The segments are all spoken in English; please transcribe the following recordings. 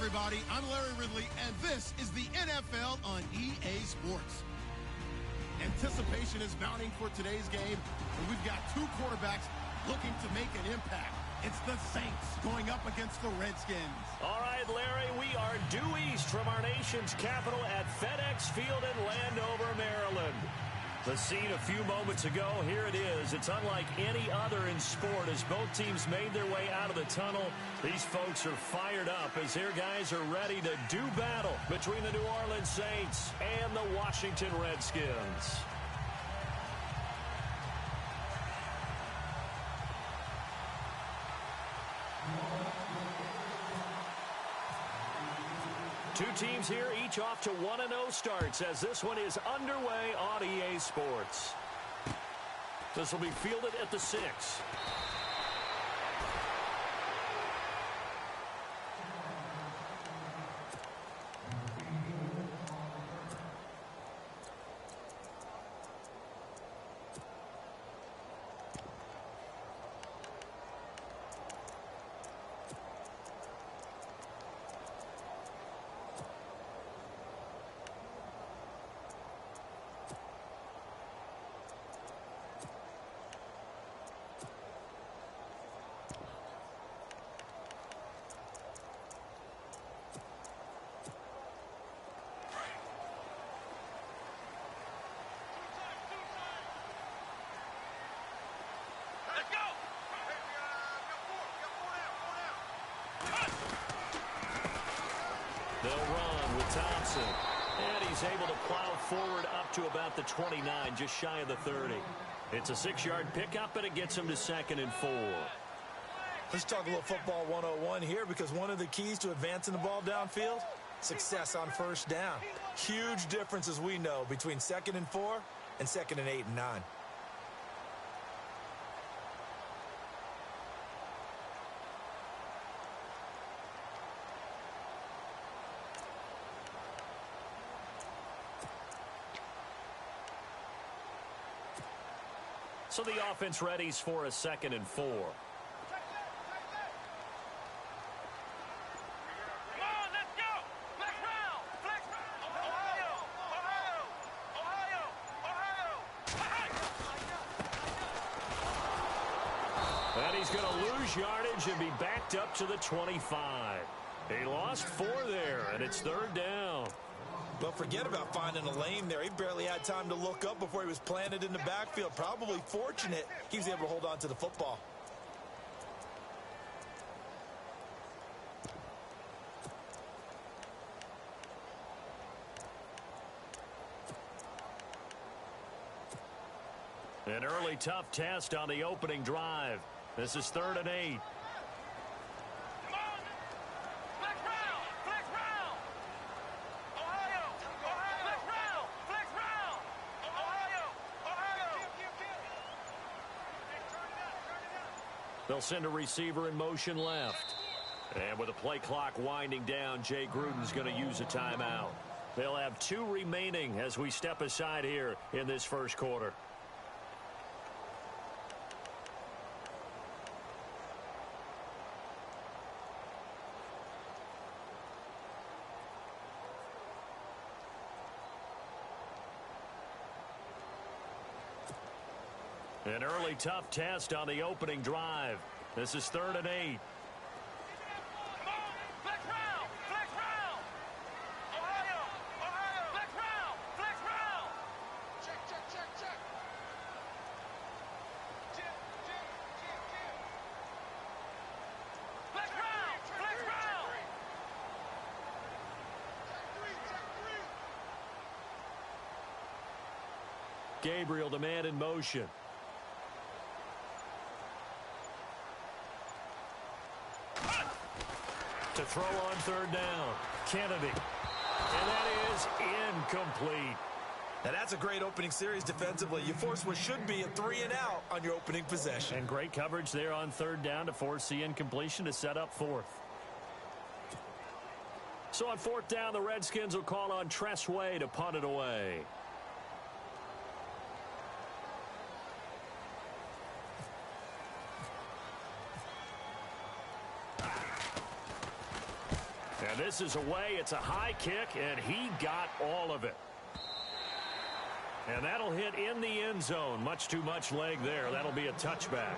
everybody. I'm Larry Ridley, and this is the NFL on EA Sports. Anticipation is mounting for today's game, and we've got two quarterbacks looking to make an impact. It's the Saints going up against the Redskins. All right, Larry, we are due east from our nation's capital at FedEx Field in Landover, Maryland. The scene a few moments ago, here it is. It's unlike any other in sport as both teams made their way out of the tunnel. These folks are fired up as their guys are ready to do battle between the New Orleans Saints and the Washington Redskins. Two teams here, each off to 1-0 starts as this one is underway on EA Sports. This will be fielded at the 6. They'll run with Thompson. And he's able to plow forward up to about the 29, just shy of the 30. It's a 6-yard pickup, and it gets him to 2nd and 4. Let's talk a little football 101 here, because one of the keys to advancing the ball downfield, success on first down. Huge difference, as we know, between 2nd and 4 and 2nd and 8 and 9. So the offense readies for a 2nd and 4. And he's going to lose yardage and be backed up to the 25. He lost 4 there, and it's 3rd down. But forget about finding a lane there. He barely had time to look up before he was planted in the backfield. Probably fortunate he was able to hold on to the football. An early tough test on the opening drive. This is 3rd and 8. They'll send a receiver in motion left. And with the play clock winding down, Jay Gruden's going to use a timeout. They'll have 2 remaining as we step aside here in this first quarter. An early tough test on the opening drive. This is 3rd and 8. Gabriel, the man in motion. To throw on 3rd down. Kennedy. And that is incomplete. Now that's a great opening series defensively. You force what should be a 3-and-out on your opening possession. And great coverage there on 3rd down to force the incompletion to set up 4th. So on 4th down, the Redskins will call on Tress Way to punt it away. And This is away. It's a high kick, and he got all of it. And that'll hit in the end zone. Much too much leg there. That'll be a touchback.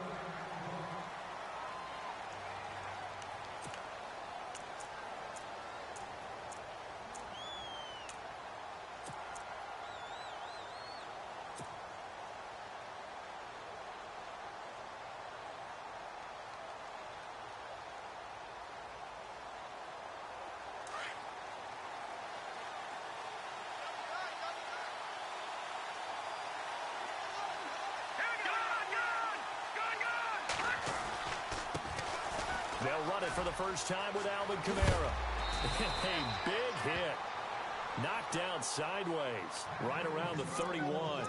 They'll run it for the first time with Alvin Kamara. A big hit. Knocked down sideways, right around the 31.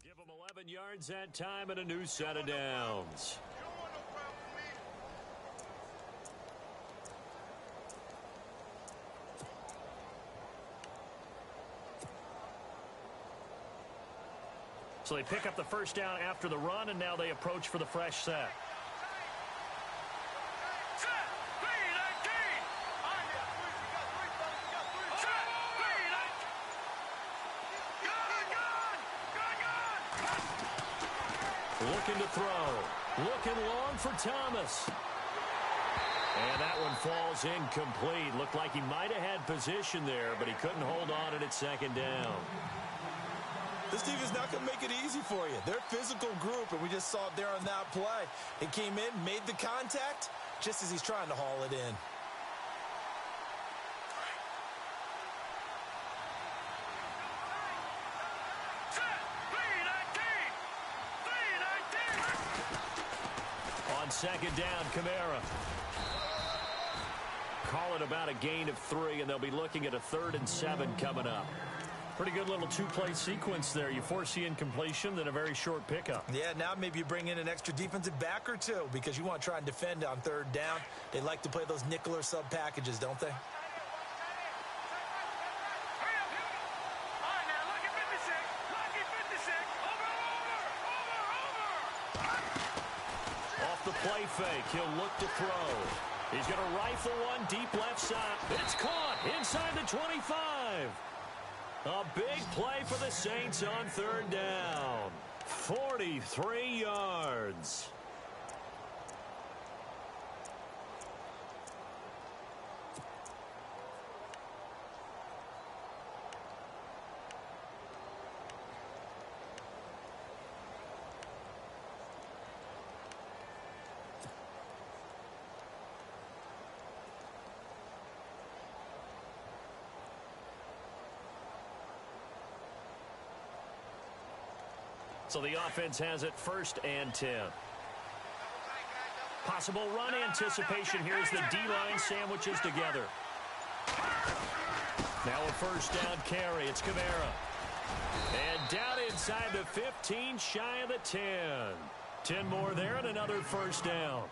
Give them 11 yards that time and a new set of downs. So they pick up the first down after the run, and now they approach for the fresh set. Looking to throw. Looking long for Thomas. And that one falls incomplete. Looked like he might have had position there, but he couldn't hold on at second down. This team is not going to make it easy for you. They're a physical group, and we just saw it there on that play. He came in, made the contact, just as he's trying to haul it in. On second down, Kamara. Call it about a gain of 3, and they'll be looking at a 3rd and 7 coming up. Pretty good little two-play sequence there. You force the incompletion, then a very short pickup. Yeah, now maybe you bring in an extra defensive back or two because you want to try and defend on 3rd down. They like to play those nickel or sub packages, don't they? Off the play fake, he'll look to throw. He's going to rifle one deep left side. It's caught inside the 25. A big play for the Saints on 3rd down. 43 yards. So the offense has it 1st and 10. Possible run anticipation here as the D-line sandwiches together. Now a 1st down carry. It's Kamara. And down inside the 15, shy of the 10. 10 more there and another 1st down.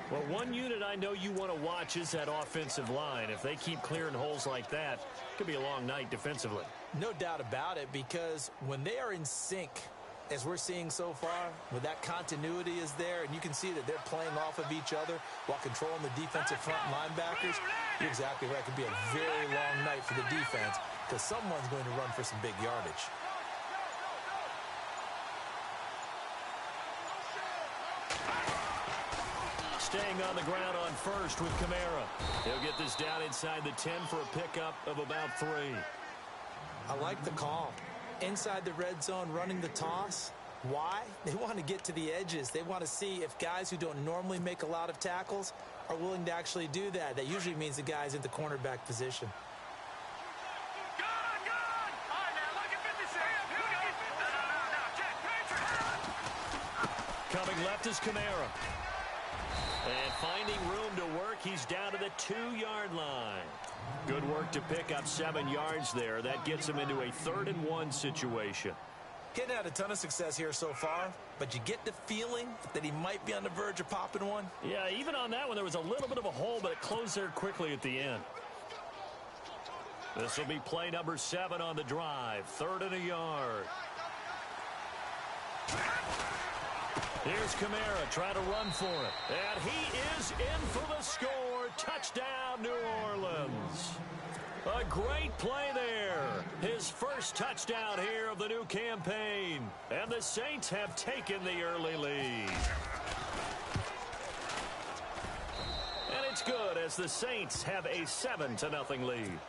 Well, one unit I know you want to watch is that offensive line. If they keep clearing holes like that, it could be a long night defensively. No doubt about it, because when they are in sync, as we're seeing so far, with that continuity is there, and you can see that they're playing off of each other while controlling the defensive front linebackers, you're exactly right. It could be a very long night for the defense because someone's going to run for some big yardage. Staying on the ground on 1st with Kamara. He'll get this down inside the 10 for a pickup of about 3. I like the call. Inside the red zone, running the toss. Why? They want to get to the edges. They want to see if guys who don't normally make a lot of tackles are willing to actually do that. That usually means the guy's in the cornerback position. Coming left is Kamara. And finding room to work, he's down to the 2-yard line. Good work to pick up 7 yards there. That gets him into a 3rd-and-1 situation. Getting had a ton of success here so far, but you get the feeling that he might be on the verge of popping one. Yeah, even on that one, there was a little bit of a hole, but it closed there quickly at the end. This will be play number 7 on the drive. 3rd and a yard. Here's Kamara trying to run for it. And he is in for the score. Touchdown, New Orleans. A great play there. His first touchdown here of the new campaign. And the Saints have taken the early lead. And it's good as the Saints have a 7-0 lead.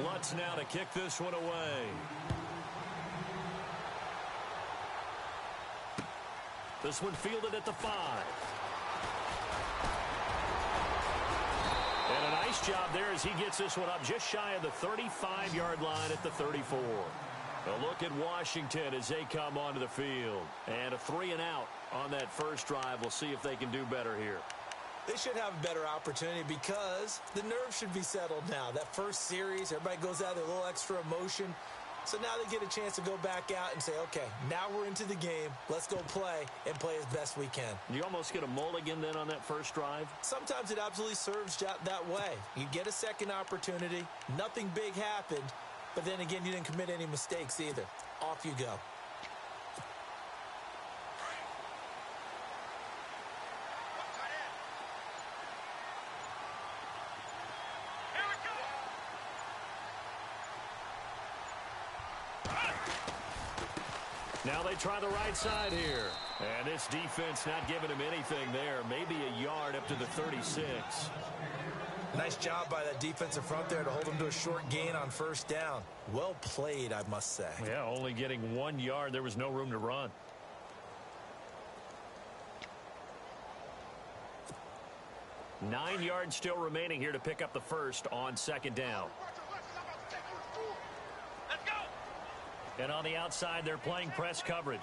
Lutz now to kick this one away. This one fielded at the 5. And a nice job there as he gets this one up just shy of the 35-yard line at the 34. A look at Washington as they come onto the field. And a 3-and-out on that first drive. We'll see if they can do better here. They should have a better opportunity because the nerves should be settled now. That first series, everybody goes out there, a little extra emotion. So now they get a chance to go back out and say, okay, now we're into the game. Let's go play and play as best we can. You almost get a mulligan then on that first drive? Sometimes it absolutely serves that way. You get a second opportunity. Nothing big happened. But then again, you didn't commit any mistakes either. Off you go. Now they try the right side here. And this defense not giving him anything there. Maybe a yard up to the 36. Nice job by that defensive front there to hold him to a short gain on first down. Well played, I must say. Yeah, only getting 1 yard. There was no room to run. Nine yards still remaining here to pick up the first on second down. And on the outside, they're playing press coverage.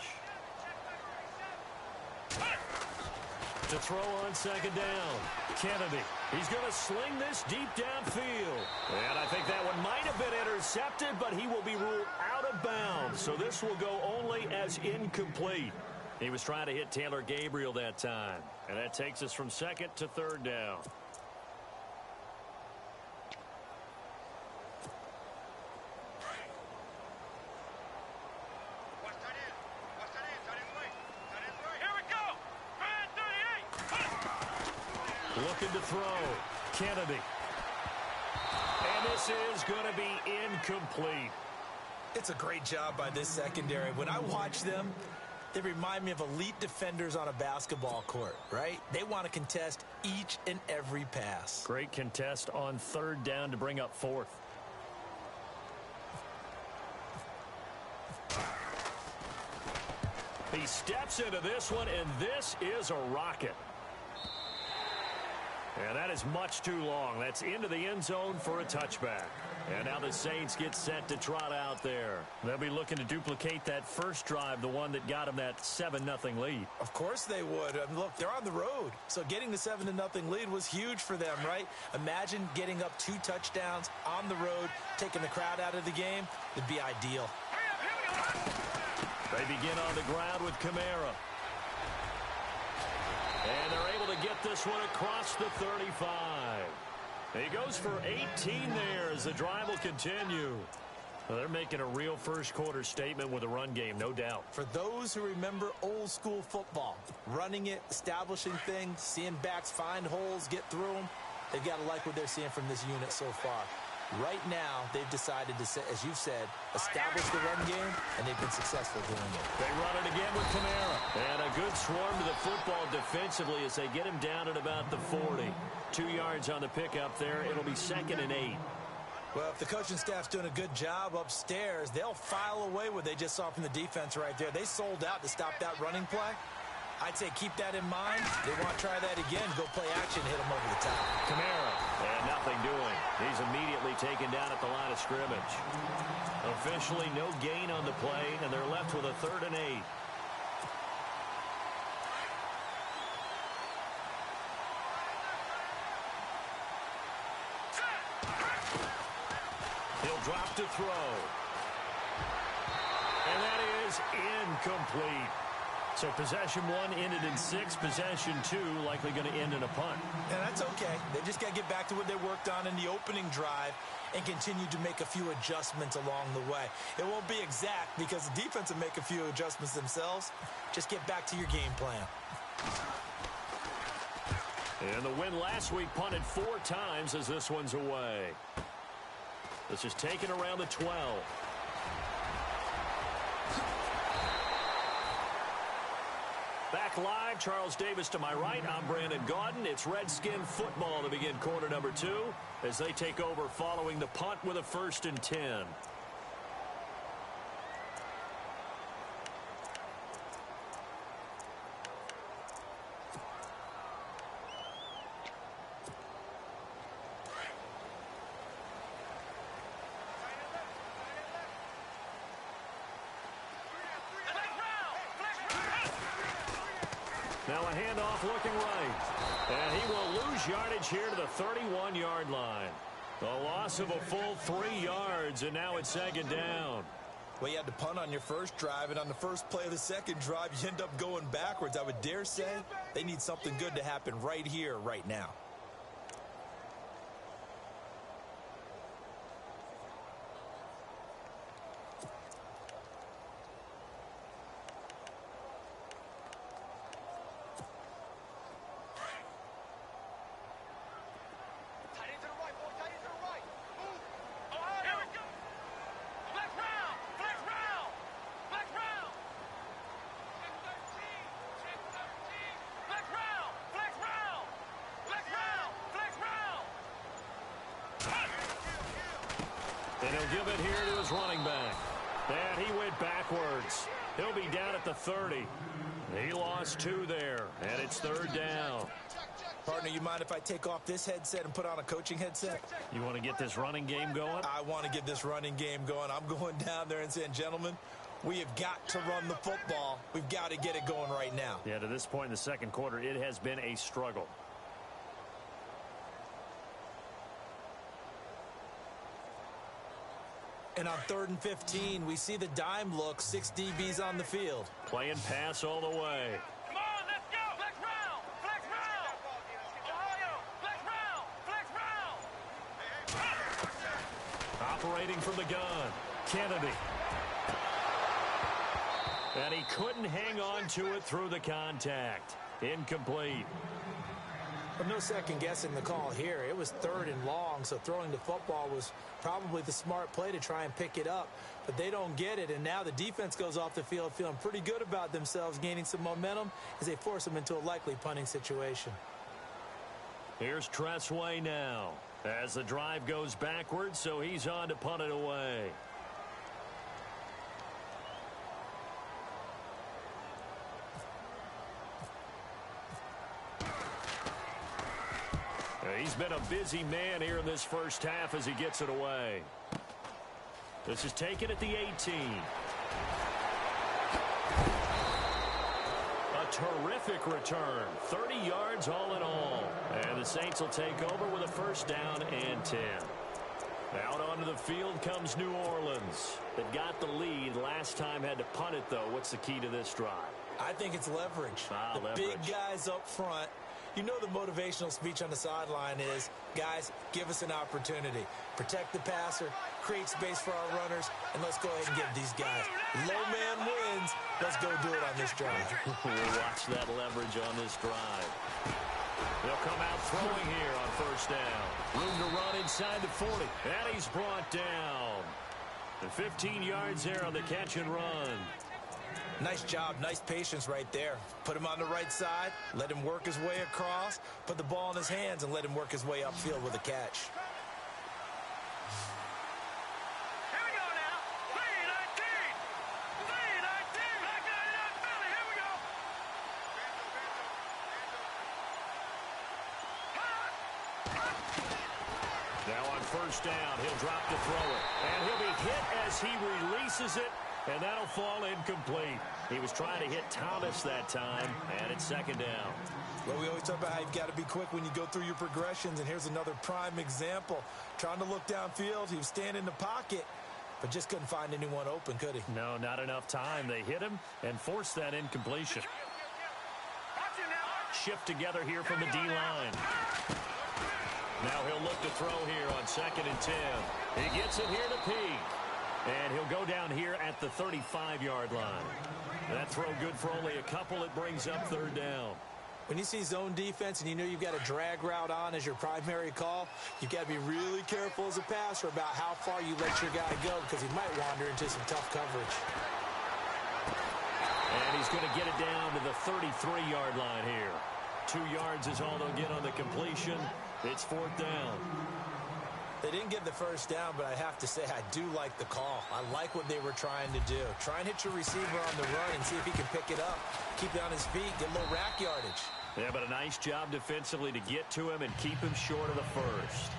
To throw on second down. Kennedy. He's going to sling this deep downfield. And I think that one might have been intercepted, but he will be ruled out of bounds. So this will go only as incomplete. He was trying to hit Taylor Gabriel that time. And that takes us from second to third down. Looking to throw. Kennedy. And this is going to be incomplete. It's a great job by this secondary. When I watch them, they remind me of elite defenders on a basketball court, right? They want to contest each and every pass. Great contest on third down to bring up fourth. He steps into this one, and this is a rocket. And that is much too long. That's into the end zone for a touchback. And now the Saints get set to trot out there. They'll be looking to duplicate that first drive, the one that got them that 7-0 lead. Of course they would. I mean, look, they're on the road. So getting the 7-0 lead was huge for them, right? Imagine getting up 2 touchdowns on the road, taking the crowd out of the game. It'd be ideal. They begin on the ground with Kamara. And they're able to get this one across the 35. He goes for 18 there as the drive will continue. Well, they're making a real first quarter statement with a run game, no doubt. For those who remember old school football, running it, establishing things, seeing backs find holes, get through them, they've got to like what they're seeing from this unit so far. Right now, they've decided to, as you've said, establish the run game, and they've been successful doing it. They run it again with Kamara. And a good swarm to the football defensively as they get him down at about the 40. 2 yards on the pickup there. It'll be 2nd and 8. Well, if the coaching staff's doing a good job upstairs, they'll file away what they just saw from the defense right there. They sold out to stop that running play. I'd say keep that in mind. They want to try that again. Go play action, hit them over the top. Kamara, and nothing doing. He's immediately taken down at the line of scrimmage. Officially no gain on the play, and they're left with a 3rd and 8. He'll drop to throw. And that is incomplete. So possession 1 ended in 6. Possession 2 likely going to end in a punt. And that's okay. They just got to get back to what they worked on in the opening drive and continue to make a few adjustments along the way. It won't be exact because the defense will make a few adjustments themselves. Just get back to your game plan. And the win last week punted 4 times as this one's away. This is taken around the 12. Back live, Charles Davis to my right. I'm Brandon Gaudin. It's Redskin football to begin quarter number 2 as they take over following the punt with a 1st and 10. Now a handoff looking right. And he will lose yardage here to the 31-yard line. A loss of a full 3 yards, and now it's 2nd down. Well, you had to punt on your first drive, and on the first play of the second drive, you end up going backwards. I would dare say they need something good to happen right here, right now. And he'll give it here to his running back. And he went backwards. He'll be down at the 30. He lost 2 there, and it's 3rd down. Partner, you mind if I take off this headset and put on a coaching headset? You want to get this running game going? I want to get this running game going. I'm going down there and saying, gentlemen, we have got to run the football. We've got to get it going right now. Yeah, to this point in the second quarter, it has been a struggle. And on 3rd and 15, we see the dime look, 6 DBs on the field. Playing pass all the way. Come on, let's go. Flex round. Flex round. Ohio. Flex round. Operating from the gun. Kennedy. And he couldn't hang on to it through the contact. Incomplete. But no second guessing the call here. It was 3rd and long, so throwing the football was probably the smart play to try and pick it up. But they don't get it, and now the defense goes off the field feeling pretty good about themselves, gaining some momentum as they force them into a likely punting situation. Here's Tressway now as the drive goes backwards, so he's on to punt it away. He's been a busy man here in this first half as he gets it away. This is taken at the 18. A terrific return. 30 yards all in all. And the Saints will take over with a 1st down and 10. Out onto the field comes New Orleans. That got the lead last time, had to punt it, though. What's the key to this drive? I think it's leverage. Leverage. Big guys up front You know the motivational speech on the sideline is, guys, give us an opportunity. Protect the passer, create space for our runners, and let's go ahead and give these guys. Low man wins. Let's go do it on this drive. We'll watch that leverage on this drive. They'll come out throwing here on first down. Room to run inside the 40. And he's brought down. And 15 yards there on the catch and run. Nice job, nice patience right there. Put him on the right side, let him work his way across, put the ball in his hands, and let him work his way upfield with a catch. Here we go now. 3-19. 3-19. Back 99 Philly. Here we go. Now on first down, he'll drop to throw it. And he'll be hit as he releases it. And that'll fall incomplete. He was trying to hit Thomas that time, and it's second down. Well, we always talk about how you've got to be quick when you go through your progressions, and here's another prime example. Trying to look downfield, he was standing in the pocket, but just couldn't find anyone open, could he? No, not enough time. They hit him and forced that incompletion. Shift together here from the D-line. Now he'll look to throw here on 2nd and 10. He gets it here to Peak. And he'll go down here at the 35-yard line. That throw good for only a couple. It brings up third down. When you see zone defense and you know you've got a drag route on as your primary call, you've got to be really careful as a passer about how far you let your guy go because he might wander into some tough coverage. And he's going to get it down to the 33-yard line here. 2 yards is all they'll get on the completion. It's fourth down. They didn't get the first down, but I have to say I do like the call. I like what they were trying to do. Try and hit your receiver on the run and see if he can pick it up. Keep it on his feet, get a little rack yardage. Yeah, but a nice job defensively to get to him and keep him short of the first.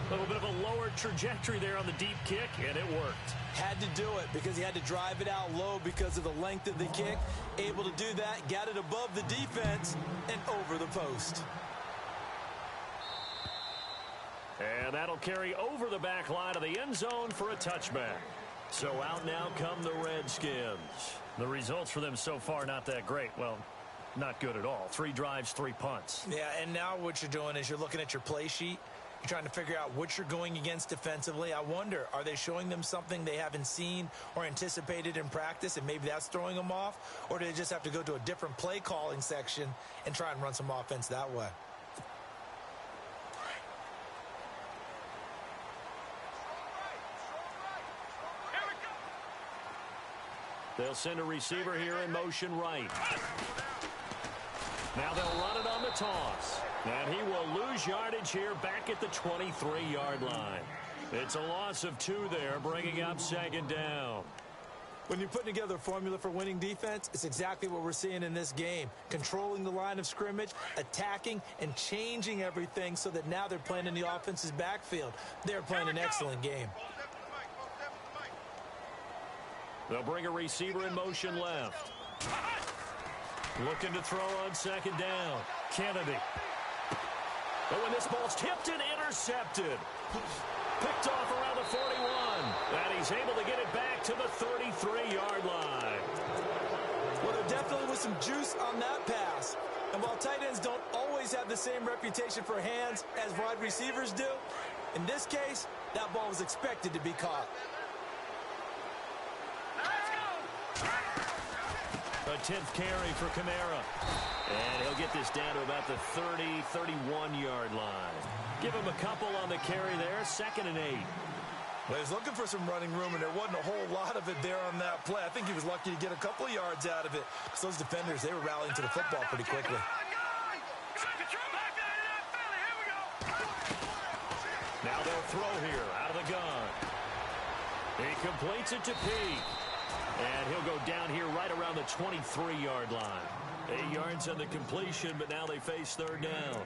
A little bit of a lower trajectory there on the deep kick, and it worked. Had to do it because he had to drive it out low because of the length of the kick. Able to do that, got it above the defense and over the post. And that'll carry over the back line of the end zone for a touchback. So out now come the Redskins. The results for them so far not that great. Well, not good at all. 3 drives, 3 punts. Yeah, and now what you're doing is you're looking at your play sheet. You're trying to figure out what you're going against defensively. I wonder, are they showing them something they haven't seen or anticipated in practice, and maybe that's throwing them off? Or do they just have to go to a different play calling section and try and run some offense that way? They'll send a receiver here in motion right. Now they'll run it on the toss. And he will lose yardage here back at the 23-yard line. It's a loss of 2 there, bringing up second down. When you're putting together a formula for winning defense, it's exactly what we're seeing in this game. Controlling the line of scrimmage, attacking, and changing everything so that now they're playing in the offense's backfield. They're playing an excellent game. They'll bring a receiver in motion left. Looking to throw on second down. Kennedy. But when this ball's tipped and intercepted. Picked off around the 41. And he's able to get it back to the 33-yard line. Well, there definitely was some juice on that pass. And while tight ends don't always have the same reputation for hands as wide receivers do, in this case, that ball was expected to be caught. A 10th carry for Kamara. And he'll get this down to about the 30, 31-yard line. Give him a couple on the carry there. 2nd and 8. Well, he was looking for some running room, and there wasn't a whole lot of it there on that play. I think he was lucky to get a couple of yards out of it. Because those defenders, they were rallying to the football pretty quickly. Now they'll throw here out of the gun. He completes it to Peak. And he'll go down here right around the 23-yard line. 8 yards on the completion, but now they face third down.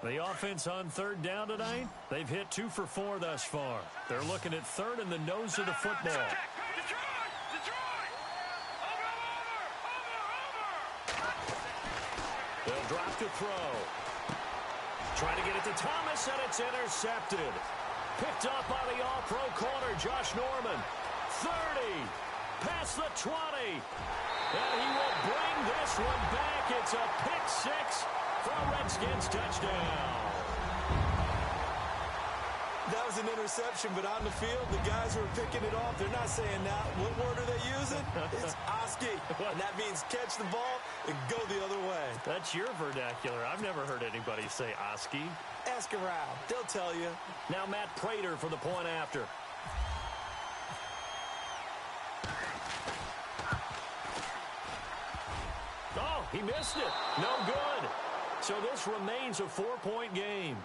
The offense on third down tonight, they've hit 2 for 4 thus far. They're looking at third in the nose of the football. They'll drop to throw. Trying to get it to Thomas, and it's intercepted. Picked up by the all-pro corner, Josh Norman. 30. Past the 20. And he will bring this one back. It's a pick six for a Redskins touchdown. That was an interception, but on the field, the guys who are picking it off, they're not saying that. What word are they using? It's Oski. And that means catch the ball and go the other way. That's your vernacular. I've never heard anybody say Oski. Ask around. They'll tell you. Now Matt Prater for the point after. Oh, he missed it. No good. So this remains a 4-point game.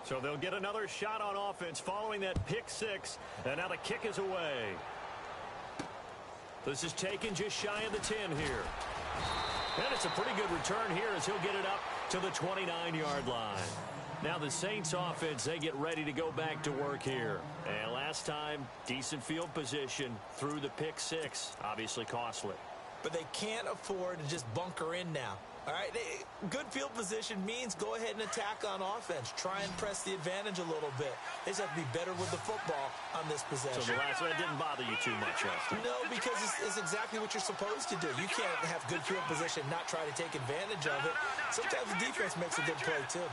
So they'll get another shot on offense following that pick six. And now the kick is away. This is taken just shy of the 10 here. And it's a pretty good return here as he'll get it up to the 29-yard line. Now the Saints offense, they get ready to go back to work here. And last time, decent field position through the pick six. Obviously costly. But they can't afford to just bunker in now. All right, good field position means go ahead and attack on offense. Try and press the advantage a little bit. They just have to be better with the football on this possession. So the last one didn't bother you too much, Austin? No, because it's exactly what you're supposed to do. You can't have good field position, not try to take advantage of it. Sometimes the defense makes a good play, too.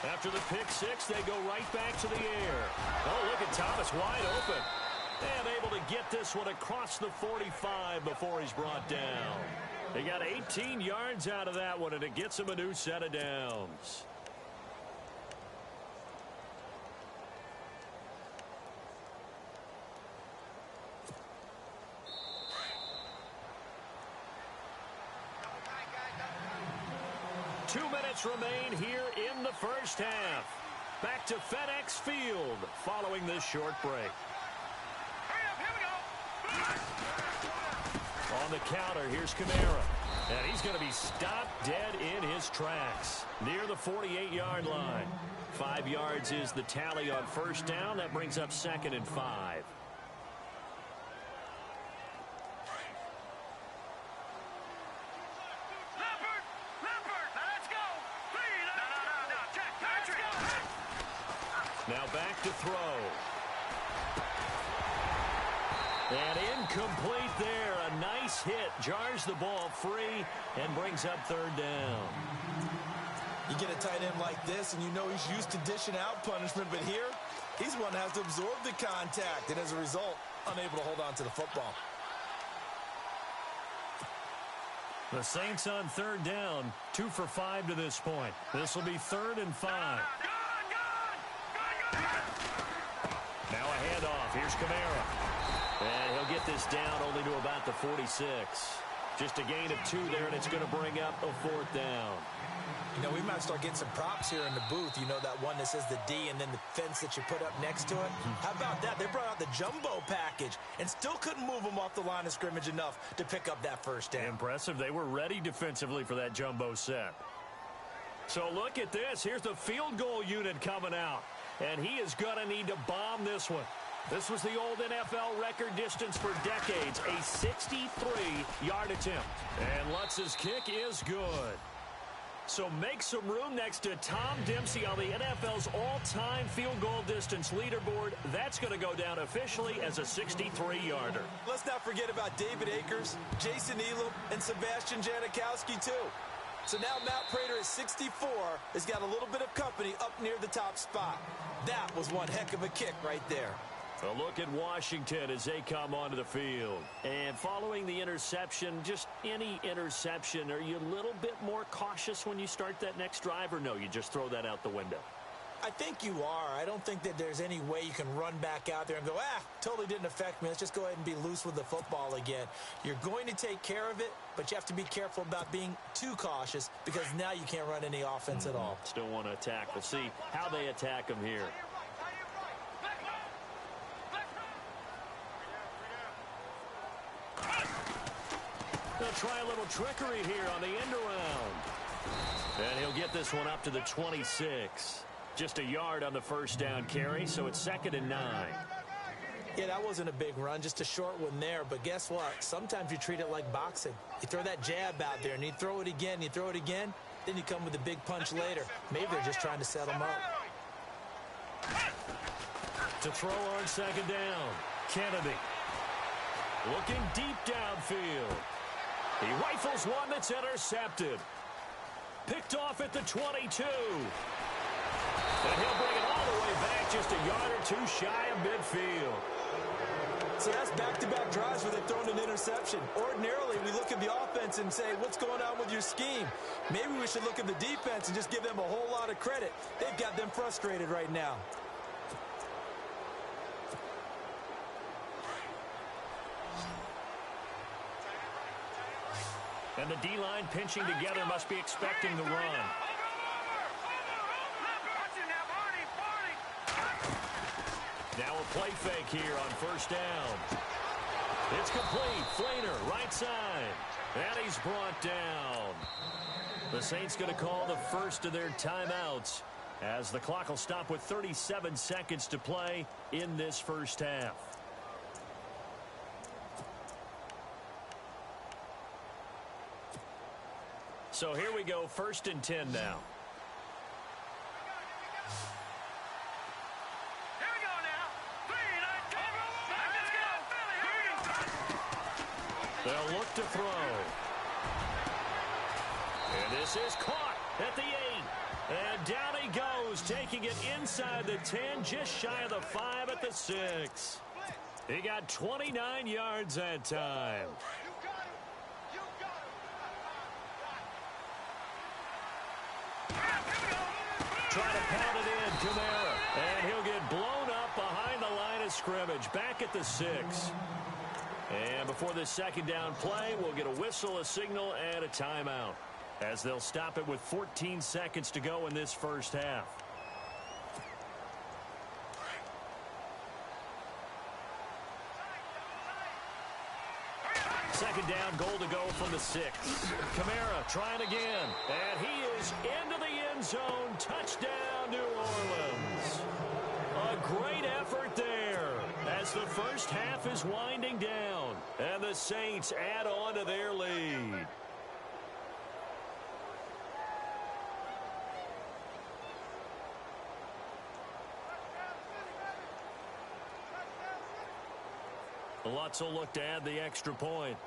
After the pick six, they go right back to the air. Oh, look at Thomas wide open. And able to get this one across the 45 before he's brought down. They got 18 yards out of that one, and it gets him a new set of downs. Two minutes remain here in the first half. Back to FedEx Field following this short break. On the counter, here's Kamara. And he's going to be stopped dead in his tracks near the 48-yard line. 5 yards is the tally on first down. That brings up 2nd and 5. Now back to throw. And incomplete there. A nice hit. Jars the ball free and brings up 3rd down. You get a tight end like this, and you know he's used to dishing out punishment. But here, he's one that has to absorb the contact. And as a result, unable to hold on to the football. The Saints on 3rd down. 2 for 5 to this point. This will be 3rd and 5. Now a handoff. Here's Kamara. And he'll get this down only to about the 46. Just a gain of 2 there, and it's going to bring up a 4th down. You know, we might start getting some props here in the booth. You know, that one that says the D and then the fence that you put up next to it. How about that? They brought out the jumbo package and still couldn't move them off the line of scrimmage enough to pick up that first down. Impressive. They were ready defensively for that jumbo set. So look at this. Here's the field goal unit coming out. And he is going to need to bomb this one. This was the old NFL record distance for decades, a 63-yard attempt. And Lutz's kick is good. So make some room next to Tom Dempsey on the NFL's all-time field goal distance leaderboard. That's going to go down officially as a 63-yarder. Let's not forget about David Akers, Jason Elam, and Sebastian Janikowski, too. So now Matt Prater at 64 has got a little bit of company up near the top spot. That was one heck of a kick right there. A look at Washington as they come onto the field. And following the interception, just any interception, are you a little bit more cautious when you start that next drive, or no, you just throw that out the window? I think you are. I don't think that there's any way you can run back out there and go, totally didn't affect me. Let's just go ahead and be loose with the football again. You're going to take care of it, but you have to be careful about being too cautious because now you can't run any offense at all. Still want to attack. We'll see how they attack them here. They'll try a little trickery here on the end around. And he'll get this one up to the 26. Just a yard on the first down carry, so it's 2nd and 9. Yeah, that wasn't a big run, just a short one there. But guess what? Sometimes you treat it like boxing. You throw that jab out there, and you throw it again, then you come with a big punch later. Maybe they're just trying to set him up. To throw on 2nd down, Kennedy. Looking deep downfield. He rifles one that's intercepted. Picked off at the 22. And he'll bring it all the way back just a yard or two shy of midfield. So that's back-to-back drives where they've thrown an interception. Ordinarily, we look at the offense and say, what's going on with your scheme? Maybe we should look at the defense and just give them a whole lot of credit. They've got them frustrated right now. And the D-line pinching together must be expecting the run. Now a play fake here on 1st down. It's complete. Flainer, right side. And he's brought down. The Saints going to call the first of their timeouts as the clock will stop with 37 seconds to play in this first half. So here we go, 1st and 10 now. They'll look to throw. And this is caught at the 8. And down he goes, taking it inside the 10, just shy of the 5 at the 6. He got 29 yards that time. Trying to pound it in, Kamara. And he'll get blown up behind the line of scrimmage, back at the 6. And before this 2nd down play, we'll get a whistle, a signal, and a timeout, as they'll stop it with 14 seconds to go in this first half. Second down, goal to go from the 6. Kamara trying again, and he is into the end zone. Touchdown, New Orleans. A great effort there as the first half is winding down, and the Saints add on to their lead. Lutz will look to add the extra point.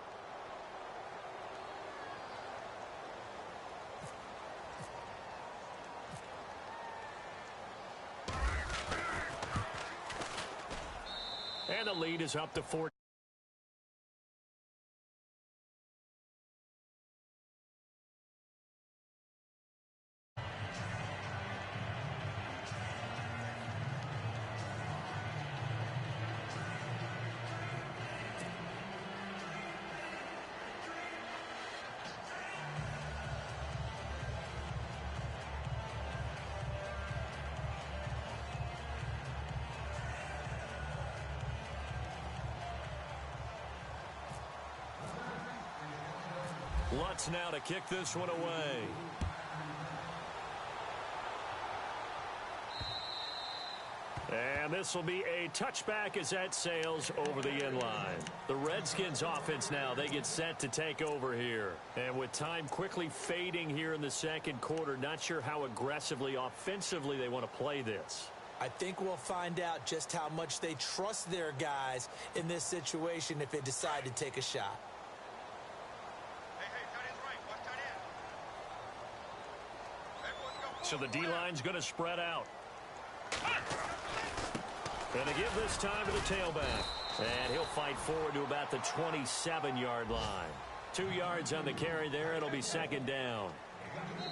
And the lead is up to 4. Lutz now to kick this one away. And this will be a touchback as that sails over the end line. The Redskins offense now, they get set to take over here. And with time quickly fading here in the second quarter, not sure how aggressively, offensively they want to play this. I think we'll find out just how much they trust their guys in this situation if they decide to take a shot. So the D-line's going to spread out. And they give this time to the tailback. And he'll fight forward to about the 27-yard line. 2 yards on the carry there. It'll be second down.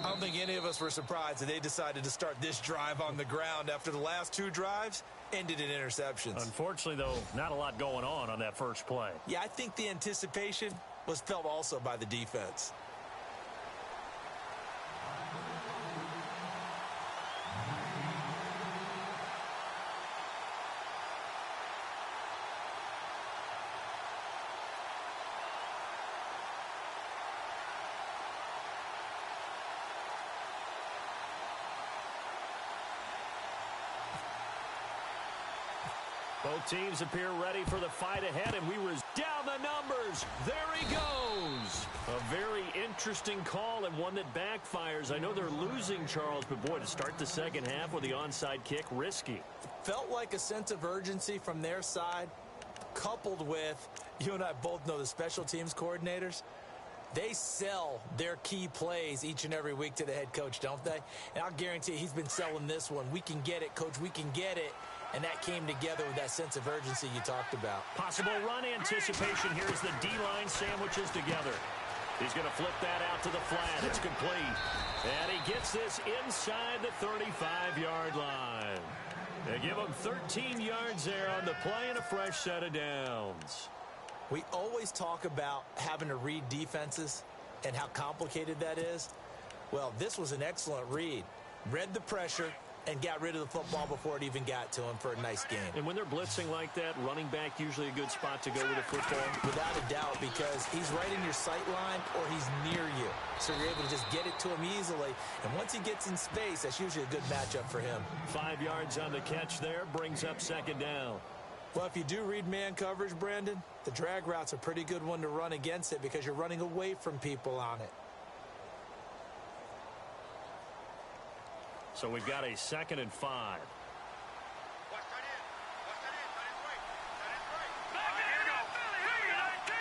I don't think any of us were surprised that they decided to start this drive on the ground after the last 2 drives ended in interceptions. Unfortunately, though, not a lot going on that first play. Yeah, I think the anticipation was felt also by the defense. Both teams appear ready for the fight ahead, and we were down the numbers. There he goes. A very interesting call and one that backfires. I know they're losing, Charles, but boy, to start the second half with the onside kick, risky. Felt like a sense of urgency from their side, coupled with, you and I both know the special teams coordinators. They sell their key plays each and every week to the head coach, don't they? And I'll guarantee he's been selling this one. We can get it, coach, we can get it. And that came together with that sense of urgency you talked about. Possible run anticipation here as the D-line sandwiches together. He's going to flip that out to the flat. It's complete. And he gets this inside the 35-yard line. They give him 13 yards there on the play and a fresh set of downs. We always talk about having to read defenses and how complicated that is. Well, this was an excellent read. Read the pressure and got rid of the football before it even got to him for a nice game. And when they're blitzing like that, running back usually a good spot to go with a football? Without a doubt, because he's right in your sight line or he's near you. So you're able to just get it to him easily. And once he gets in space, that's usually a good matchup for him. 5 yards on the catch there, brings up second down. Well, if you do read man coverage, Brandon, the drag route's a pretty good one to run against it because you're running away from people on it. So we've got a 2nd and 5. Watch that in. Watch that in. That is right. That is right. Here we go. 3-19.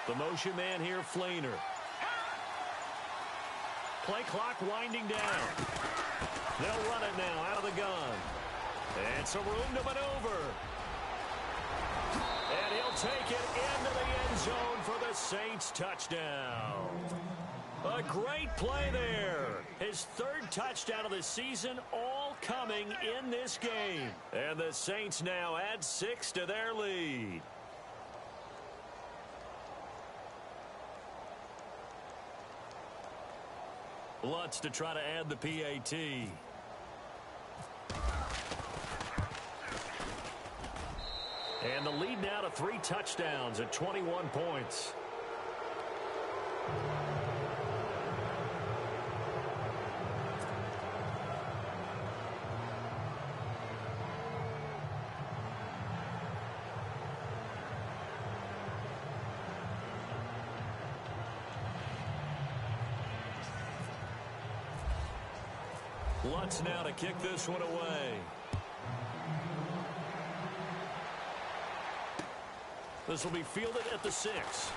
3-19. 3-19. The motion man here, Flainer. Play clock winding down. They'll run it now out of the gun. And some room to maneuver. And he'll take it into the end zone for the Saints touchdown. A great play there. His 3rd touchdown of the season, all coming in this game. And the Saints now add 6 to their lead. Lutz to try to add the PAT. And the lead now to 3 touchdowns at 21 points. Lutz now to kick this one away. This will be fielded at the 6.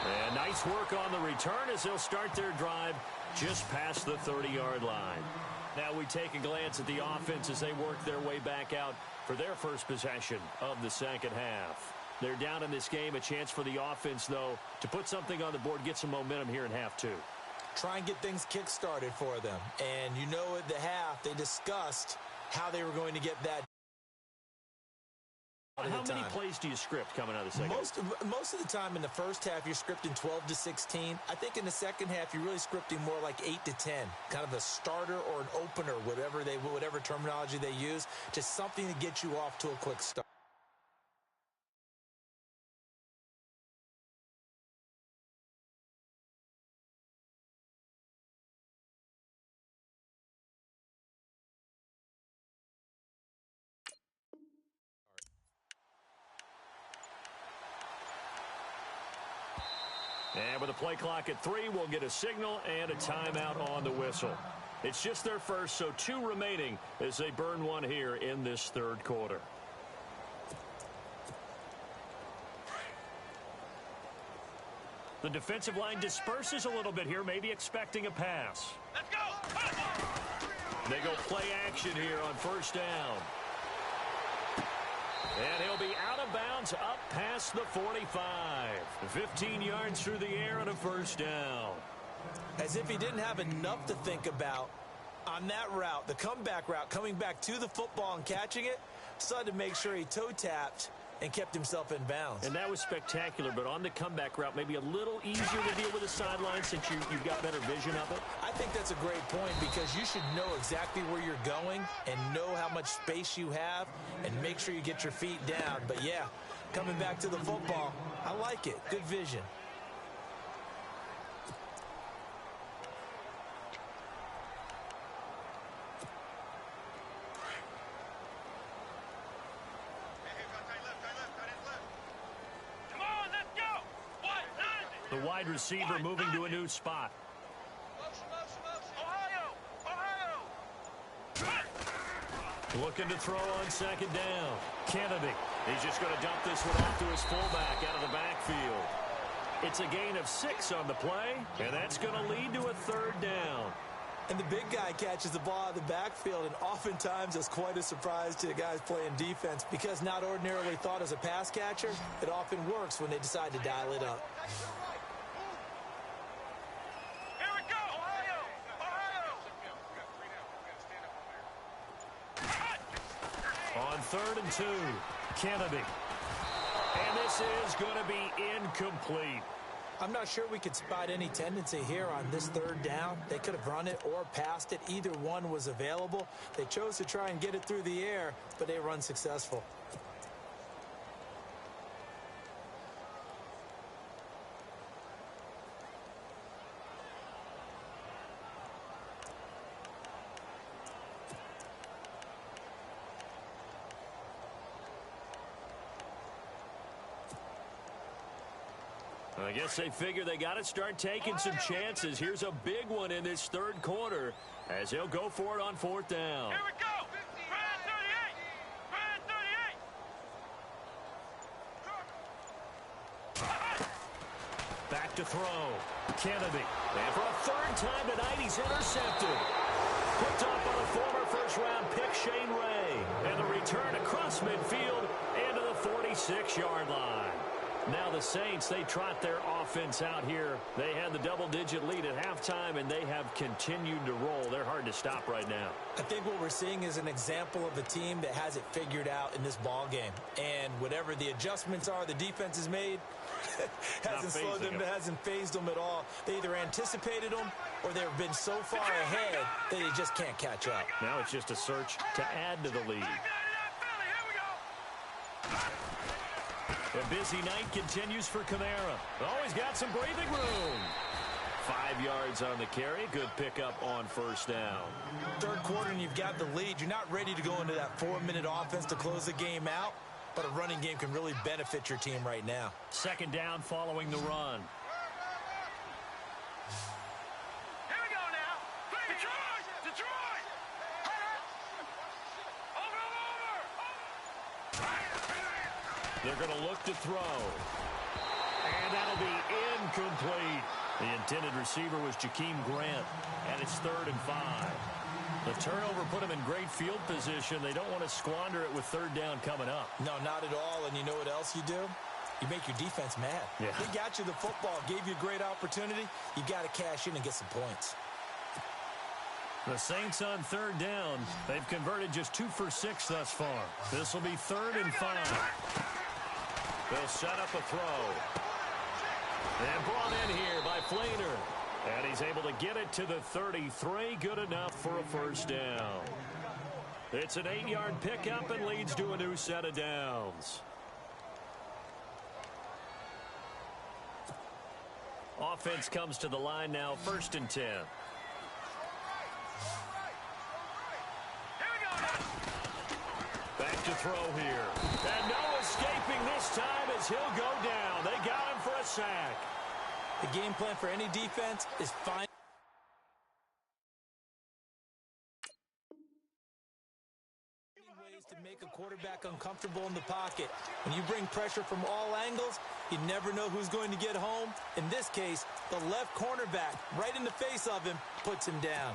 And nice work on the return as they'll start their drive just past the 30-yard line. Now we take a glance at the offense as they work their way back out for their first possession of the second half. They're down in this game. A chance for the offense, though, to put something on the board, get some momentum here in half 2. Try and get things kick-started for them. And you know at the half, they discussed how they were going to get that. How many plays do you script coming out of the second? Most of the time in the first half, you're scripting 12 to 16. I think in the second half, you're really scripting more like 8 to 10. Kind of a starter or an opener, whatever terminology they use, just something to get you off to a quick start. And with a play clock at 3, we'll get a signal and a timeout on the whistle. It's just their first, so 2 remaining as they burn one here in this 3rd quarter. The defensive line disperses a little bit here, maybe expecting a pass. Let's go. They go play action here on first down. And he'll be out of bounds up past the 45. 15 yards through the air and a first down. As if he didn't have enough to think about on that route, the comeback route, coming back to the football and catching it, decided to make sure he toe-tapped and kept himself in bounds. And that was spectacular, but on the comeback route, maybe a little easier to deal with the sideline since you've got better vision of it. I think that's a great point because you should know exactly where you're going and know how much space you have and make sure you get your feet down. But, yeah, coming back to the football, I like it. Good vision. The wide receiver moving to a new spot. Looking to throw on second down. Kennedy. He's just going to dump this one off to his fullback out of the backfield. It's a gain of 6 on the play, and that's going to lead to a third down. And the big guy catches the ball out of the backfield, and oftentimes it's quite a surprise to the guys playing defense because not ordinarily thought as a pass catcher, it often works when they decide to dial it up. Here we go, Ohio! On 3rd and 2, Kennedy. And this is going to be incomplete. I'm not sure we could spot any tendency here on this 3rd down. They could have run it or passed it. Either one was available. They chose to try and get it through the air, but they were unsuccessful. I guess they figure they got to start taking some chances. Here's a big one in this 3rd quarter as he'll go for it on 4th down. Here we go! Brand 38! Brand 38! Back to throw. Kennedy. And for a 3rd time tonight, he's intercepted. Picked up on a former first-round pick, Shane Ray. And the return across midfield into the 46-yard line. Now the Saints, they trot their offense out here. They had the double-digit lead at halftime, and they have continued to roll. They're hard to stop right now. I think what we're seeing is an example of a team that has it figured out in this ball game. And whatever the adjustments are the defense has made, hasn't slowed them, hasn't phased them at all. They either anticipated them or they've been so far ahead that they just can't catch up. Now it's just a search to add to the lead. A busy night continues for Kamara. Always got some breathing room. 5 yards on the carry. Good pickup on 1st down. 3rd quarter and you've got the lead. You're not ready to go into that 4-minute offense to close the game out, but a running game can really benefit your team right now. 2nd down following the run. Here we go now. Detroit! Detroit! They're going to look to throw. And that'll be incomplete. The intended receiver was Jakeem Grant, and it's 3rd and 5. The turnover put them in great field position. They don't want to squander it with 3rd down coming up. No, not at all. And you know what else you do? You make your defense mad. Yeah. They got you the football, gave you a great opportunity. You got to cash in and get some points. The Saints on 3rd down. They've converted just 2 for 6 thus far. This will be 3rd and 5. They'll set up a throw. And brought in here by Flainer. And he's able to get it to the 33. Good enough for a 1st down. It's an 8-yard pickup and leads to a new set of downs. Offense comes to the line now, 1st and 10. Back to throw here. And no escaping this time as he'll go down. They got him for a sack. The game plan for any defense is fine. Ways to make a quarterback uncomfortable in the pocket. When you bring pressure from all angles, you never know who's going to get home. In this case, the left cornerback, right in the face of him, puts him down.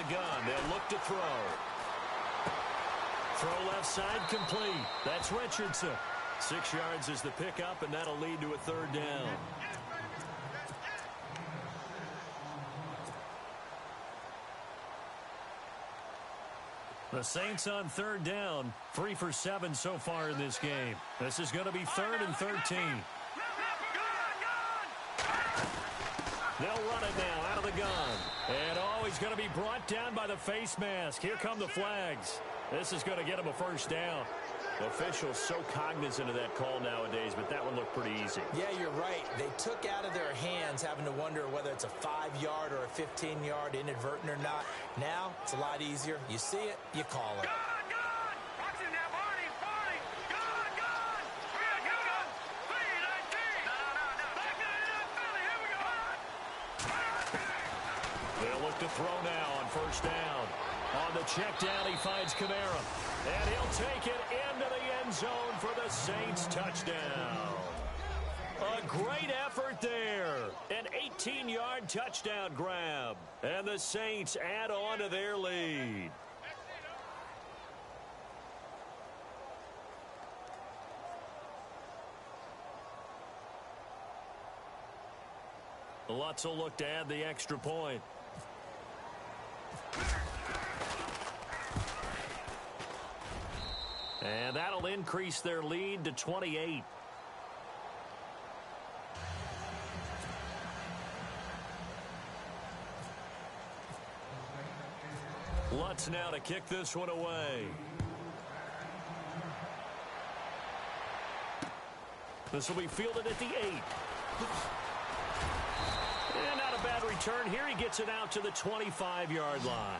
Gun. They'll look to throw. Throw left side complete. That's Richardson. 6 yards is the pickup, and that'll lead to a 3rd down. The Saints on 3rd down. 3 for 7 so far in this game. This is going to be 3rd and 13. They'll run it now out of the gun. And he's going to be brought down by the face mask. Here come the flags. This is going to get him a 1st down. Officials so cognizant of that call nowadays, but that one looked pretty easy. Yeah, you're right. They took out of their hands sidelines having to wonder whether it's a 5-yard or a 15-yard inadvertent or not. Now, it's a lot easier. You see it, you call it. They'll look to throw now on first down. On the check down, he finds Kamara. And he'll take it into the end zone for the Saints touchdown. A great effort there. An 18-yard touchdown grab. And the Saints add on to their lead. Lutz will look to add the extra point. And that'll increase their lead to 28. Lutz now to kick this one away. This will be fielded at the 8. And not a bad return here. He gets it out to the 25-yard line.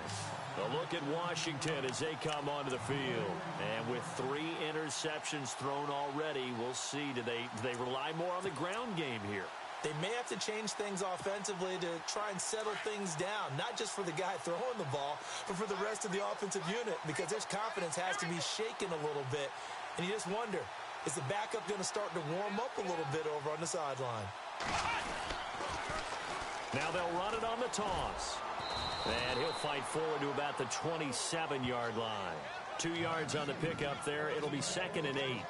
A look at Washington as they come onto the field. And with 3 interceptions thrown already, we'll see. Do they rely more on the ground game here? They may have to change things offensively to try and settle things down, not just for the guy throwing the ball, but for the rest of the offensive unit, because their confidence has to be shaken a little bit. And you just wonder, is the backup going to start to warm up a little bit over on the sideline? Now they'll run it on the toss. And he'll fight forward to about the 27-yard line. 2 yards on the pickup there. It'll be 2nd and 8.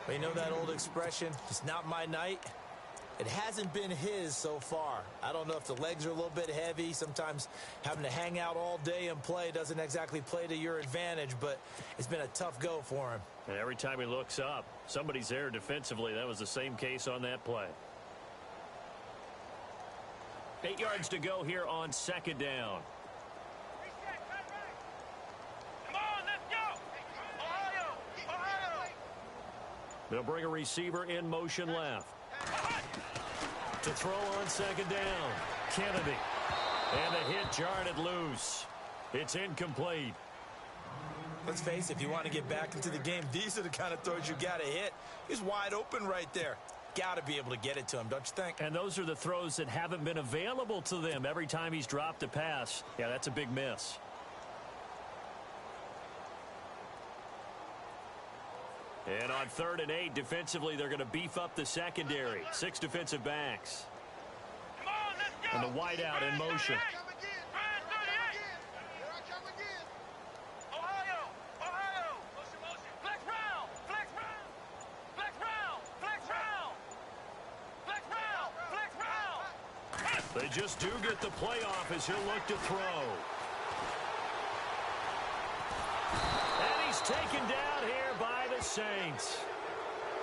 Well, you know that old expression, it's not my night? It hasn't been his so far. I don't know if the legs are a little bit heavy. Sometimes having to hang out all day and play doesn't exactly play to your advantage, but it's been a tough go for him. And every time he looks up, somebody's there defensively. That was the same case on that play. 8 yards to go here on 2nd down. They'll bring a receiver in motion left. To throw on 2nd down. Kennedy. And the hit jarred it loose. It's incomplete. Let's face it, if you want to get back into the game, these are the kind of throws you got to hit. He's wide open right there. Got to be able to get it to him, don't you think? And those are the throws that haven't been available to them every time he's dropped a pass. Yeah, that's a big miss. And on 3rd and 8, defensively, they're going to beef up the secondary. 6 defensive backs. And the wideout in motion. They just do get the playoff as he'll look to throw. And he's taken down here by the Saints.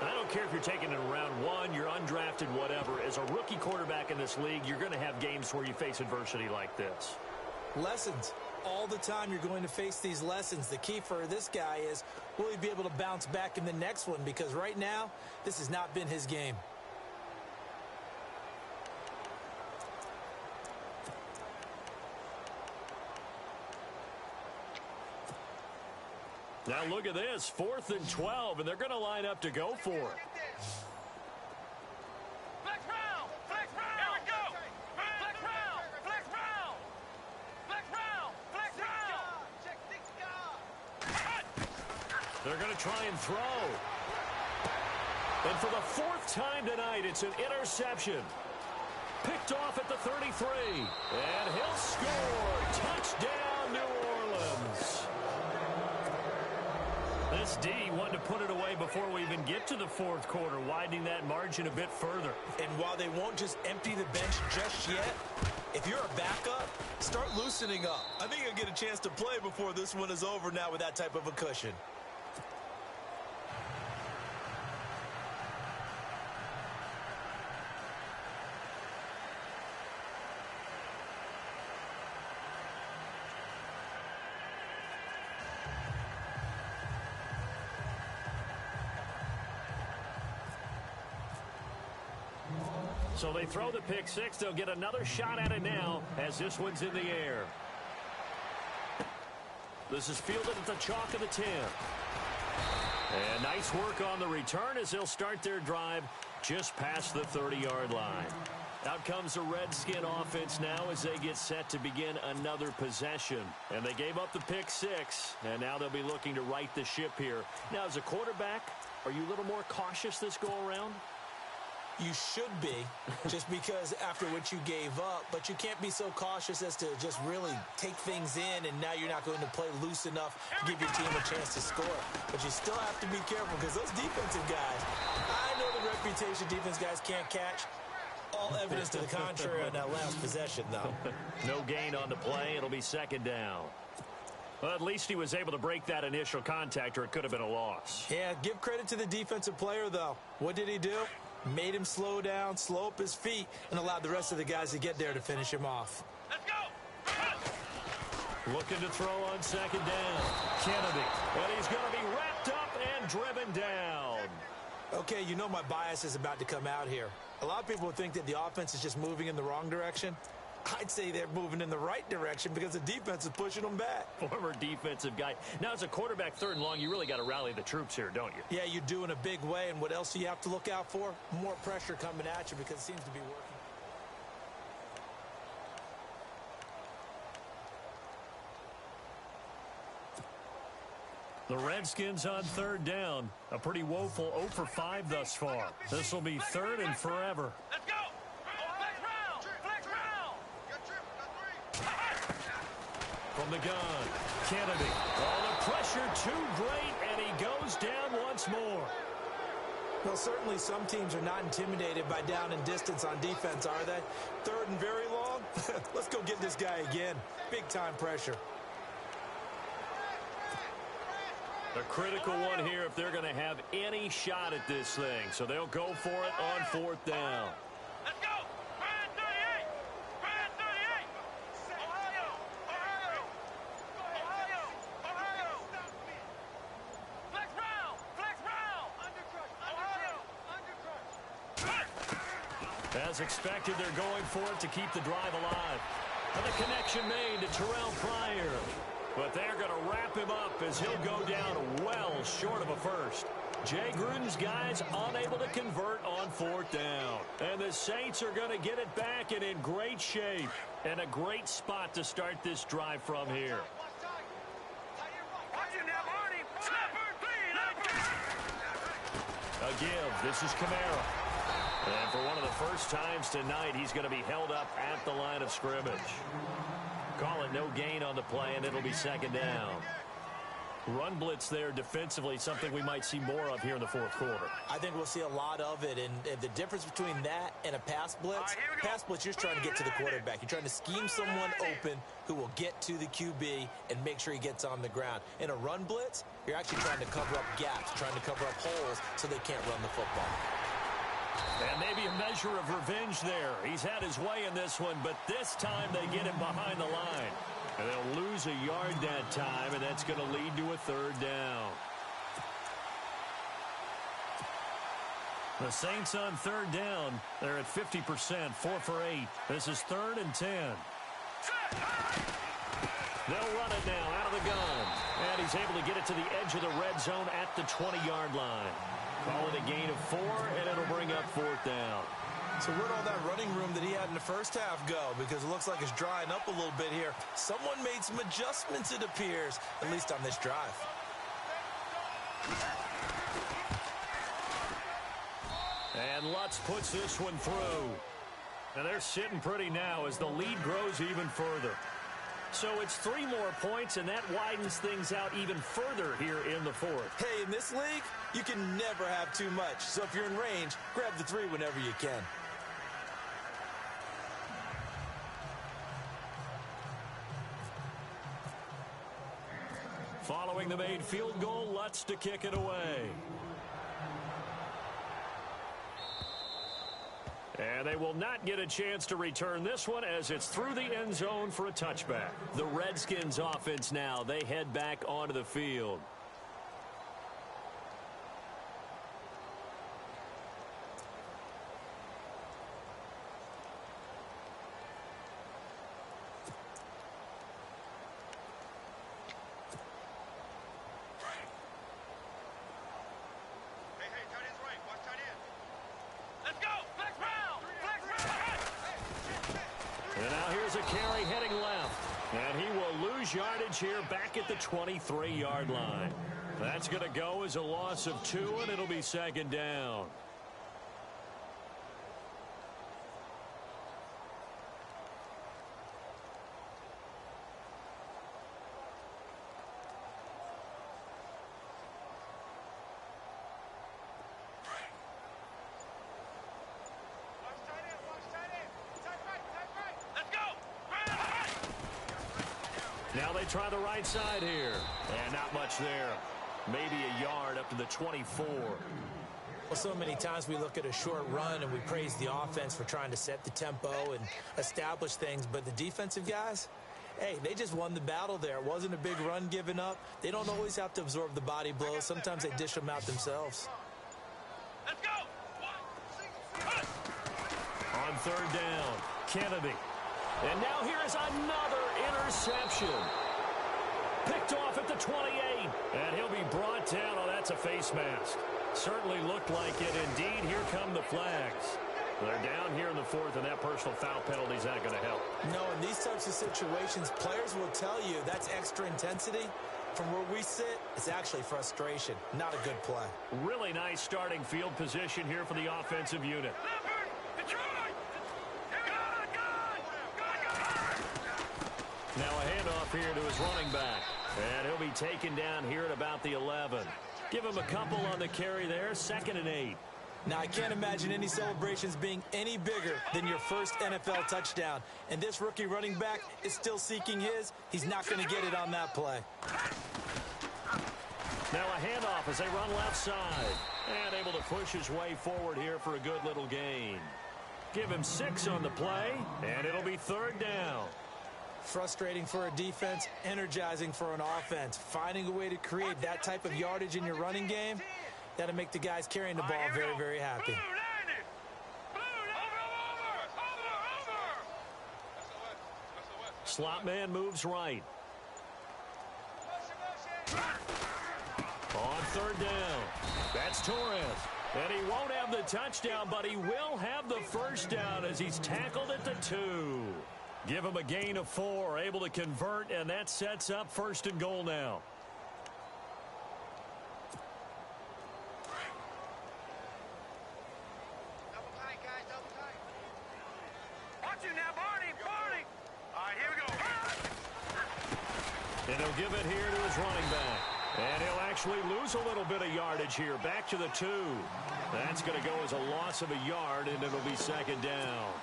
I don't care if you're taking it in round 1, you're undrafted, whatever. As a rookie quarterback in this league, you're going to have games where you face adversity like this. Lessons. All the time you're going to face these lessons. The key for this guy is, will he be able to bounce back in the next one? Because right now, this has not been his game. Now look at this, 4th and 12, and they're going to line up to go for it. Flex round! Flex round! Here we go! Flex round! Flex round! Flex round! Flex round! Check 6 They're going to try and throw. And for the 4th time tonight, it's an interception. Picked off at the 33. And he'll score. Touchdown, New Orleans. This D wanted to put it away before we even get to the 4th quarter, widening that margin a bit further. And while they won't just empty the bench just yet, if you're a backup, start loosening up. I think you'll get a chance to play before this one is over now with that type of a cushion. So they throw the pick six. They'll get another shot at it now as this one's in the air. This is fielded at the chalk of the 10. And nice work on the return as they'll start their drive just past the 30-yard line. Out comes the Redskin offense now as they get set to begin another possession. And they gave up the pick six, and now they'll be looking to right the ship here. Now, as a quarterback, are you a little more cautious this go-around? You should be, just because after what you gave up, but you can't be so cautious as to just really take things in, and now you're not going to play loose enough to give your team a chance to score. But you still have to be careful because those defensive guys, I know the reputation defense guys can't catch. All evidence to the contrary on that last possession, though. No gain on the play. It'll be second down. Well, at least he was able to break that initial contact, or it could have been a loss. Yeah, give credit to the defensive player, though. What did he do? Made him slow down, slow up his feet, and allowed the rest of the guys to get there to finish him off. Let's go! Looking to throw on second down. Kennedy. And he's going to be wrapped up and driven down. Okay, you know my bias is about to come out here. A lot of people think that the offense is just moving in the wrong direction. I'd say they're moving in the right direction because the defense is pushing them back. Former defensive guy. Now, as a quarterback, third and long, you really got to rally the troops here, don't you? Yeah, you do in a big way. And what else do you have to look out for? More pressure coming at you because it seems to be working. The Redskins on third down. A pretty woeful 0 for 5 thus far. This will be third and forever. Let's go! Flex round! Flex round! From the gun, Kennedy. Oh, the pressure too great, and he goes down once more. Well, certainly some teams are not intimidated by down and distance on defense, are they? Third and very long? Let's go get this guy again. Big-time pressure. A critical one here if they're going to have any shot at this thing. So they'll go for it on fourth down. Let's go! Brand 38! Brand 38! Ohio! Ohio! Ohio! Ohio! Flex round! Flex round! Ohio! As expected, they're going for it to keep the drive alive. And the connection made to Terrell Pryor. But they're going to wrap him up as he'll go down well short of a first. Jay Gruden's guys unable to convert on fourth down. And the Saints are going to get it back and in great shape. And a great spot to start this drive from here. A give. This is Kamara. And for one of the first times tonight, he's going to be held up at the line of scrimmage. Call it no gain on the play, and it'll be second down. Run blitz there defensively, something we might see more of here in the fourth quarter. I think we'll see a lot of it, and the difference between that and a pass blitz, you're just trying to get to the quarterback. You're trying to scheme someone open who will get to the QB and make sure he gets on the ground. In a run blitz, you're actually trying to cover up gaps, trying to cover up holes so they can't run the football. And maybe a measure of revenge there. He's had his way in this one, but this time they get him behind the line. And they'll lose a yard that time, and that's going to lead to a third down. The Saints on third down. They're at 50%, 4 for 8. This is 3rd and 10. They'll run it now out of the gun. And he's able to get it to the edge of the red zone at the 20-yard line. Call it a gain of 4, and it'll bring up fourth down. So where'd all that running room that he had in the first half go? Because it looks like it's drying up a little bit here. Someone made some adjustments, it appears, at least on this drive. And Lutz puts this one through. And they're sitting pretty now as the lead grows even further. So it's 3 more points, and that widens things out even further here in the fourth. Hey, in this league, you can never have too much. So if you're in range, grab the 3 whenever you can. Following the made field goal, Lutz to kick it away. And they will not get a chance to return this one as it's through the end zone for a touchback. The Redskins offense now, they head back onto the field. And now here's a carry heading left. And he will lose yardage here back at the 23-yard line. That's going to go as a loss of 2, and it'll be second down. Now they try the right side here. And not much there. Maybe a yard up to the 24. Well, so many times we look at a short run and we praise the offense for trying to set the tempo and establish things. But the defensive guys, hey, they just won the battle there. It wasn't a big run given up. They don't always have to absorb the body blows. Sometimes they dish them out themselves. Let's go. On third down, Kennedy. And now here is another interception. Picked off at the 28. And he'll be brought down. Oh, that's a face mask. Certainly looked like it. Indeed, here come the flags. They're down here in the fourth, and that personal foul penalty is not going to help. No, in these types of situations, players will tell you that's extra intensity. From where we sit, it's actually frustration. Not a good play. Really nice starting field position here for the offensive unit. Now a handoff here to his running back. And he'll be taken down here at about the 11. Give him a couple on the carry there. 2nd and 8. Now, I can't imagine any celebrations being any bigger than your first NFL touchdown. And this rookie running back is still seeking his. He's not going to get it on that play. Now a handoff as they run left side. And able to push his way forward here for a good little gain. Give him 6 on the play. And it'll be 3rd down. Frustrating for a defense, energizing for an offense. Finding a way to create that type of yardage in your running game, that'll make the guys carrying the ball very, very happy. Slot man moves right. On 3rd down, that's Torres. And he won't have the touchdown, but he will have the first down as he's tackled at the 2. Give him a gain of 4, able to convert, and that sets up 1st and goal now. Double tight, guys, double tight. Watch it now, Barney, Barney. All right, here we go. And he'll give it here to his running back. And he'll actually lose a little bit of yardage here, back to the 2. That's going to go as a loss of a yard, and it'll be 2nd down.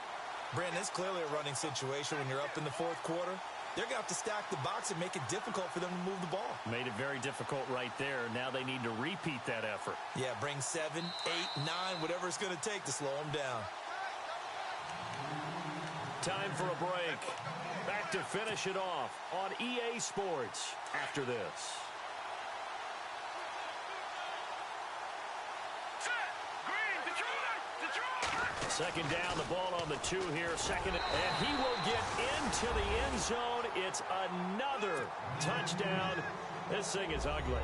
Brandon, it's clearly a running situation when you're up in the 4th quarter. They're going to have to stack the box and make it difficult for them to move the ball. Made it very difficult right there. Now they need to repeat that effort. Yeah, bring 7, 8, 9, whatever it's going to take to slow them down. Time for a break. Back to finish it off on EA Sports after this. Second down, the ball on the 2 here. Second, and he will get into the end zone. It's another touchdown. This thing is ugly.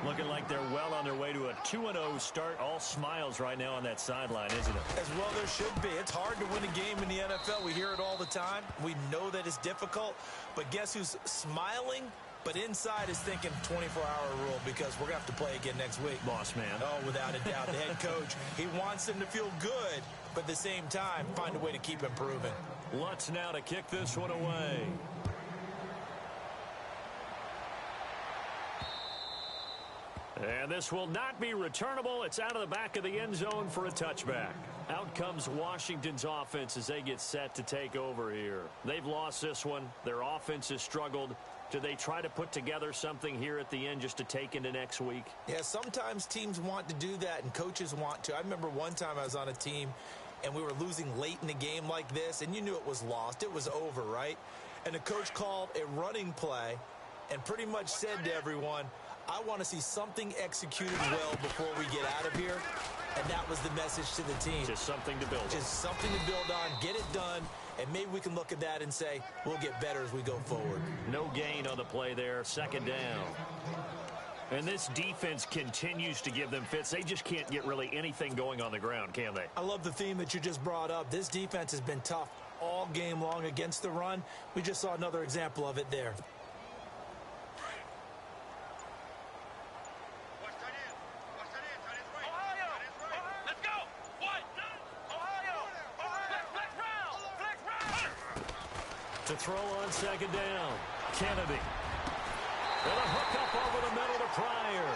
Looking like they're well on their way to a 2-0 start. All smiles right now on that sideline, isn't it? As well there should be. It's hard to win a game in the NFL. We hear it all the time. We know that it's difficult. But guess who's smiling? But inside is thinking 24-hour rule because we're going to have to play again next week. Boss man. Oh, without a doubt. The head coach, he wants them to feel good, but at the same time, find a way to keep improving. Lutz now to kick this one away. And this will not be returnable. It's out of the back of the end zone for a touchback. Out comes Washington's offense as they get set to take over here. They've lost this one. Their offense has struggled. Do they try to put together something here at the end just to take into next week? Yeah, sometimes teams want to do that and coaches want to. I remember one time I was on a team and we were losing late in the game like this, and you knew it was lost. It was over, right? And the coach called a running play and pretty much said to everyone, I want to see something executed well before we get out of here. And that was the message to the team. Just something to build on. Just something to build on, get it done, and maybe we can look at that and say, we'll get better as we go forward. No gain on the play there, second down. And this defense continues to give them fits. They just can't get really anything going on the ground, can they? I love the theme that you just brought up. This defense has been tough all game long against the run. We just saw another example of it there. To throw on second down, Kennedy. And a hook up over the middle to Pryor.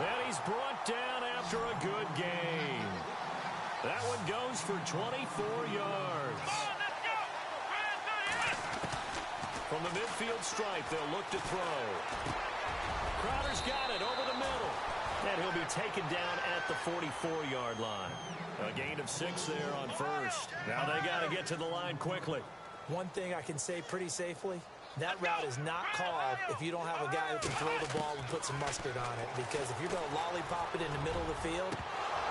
And he's brought down after a good game. That one goes for 24 yards. From the midfield stripe, they'll look to throw. Crowder's got it over the middle. And he'll be taken down at the 44-yard line. A gain of 6 there on first. Now they got to get to the line quickly. One thing I can say pretty safely, that route is not called if you don't have a guy who can throw the ball and put some mustard on it. Because if you're going to lollipop it in the middle of the field,